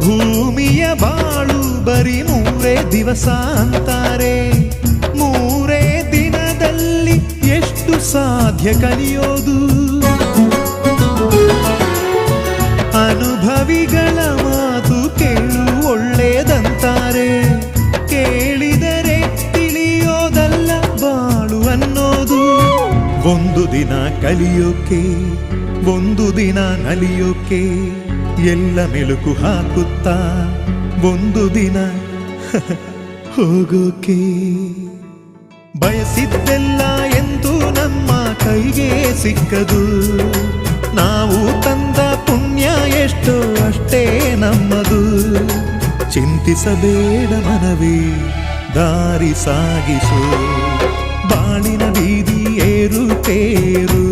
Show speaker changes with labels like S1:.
S1: ಭೂಮಿಯ ಬಾಳು ಬರೀ 3 ದಿವಸ ಅಂತಾರೆ. 3 ದಿನದಲ್ಲಿ ಎಷ್ಟು ಸಾಧ್ಯ ಕಲಿಯೋದು? ಅನುಭವಿಗಳ ಮಾತು ಕೇಳು ಒಳ್ಳೆಯದಂತಾರೆ. ಕೇಳಿದರೆ ತಿಳಿಯೋದಲ್ಲ ಬಾಳು ಅನ್ನೋದು. ಒಂದು ದಿನ ಕಲಿಯೋಕೆ, ಒಂದು ದಿನ ನಲಿಯೋಕೆ, ಎಲ್ಲ ಮೆಲುಕು ಹಾಕುತ್ತಾ ಒಂದು ದಿನ ಹೋಗೋಕೆ. ಬಯಸಿದ್ದೆಲ್ಲ ಎಂದು ನಮ್ಮ ಕೈಗೆ ಸಿಕ್ಕದು. ನಾವು ತಂದ ಪುಣ್ಯ ಎಷ್ಟೋ ಅಷ್ಟೇ ನಮ್ಮದು. ಚಿಂತಿಸಬೇಡ ಮನವೇ, ದಾರಿ ಸಾಗಿಸು. ಬಾಳಿನ ಬೀದಿ ಏರುಪೇರು.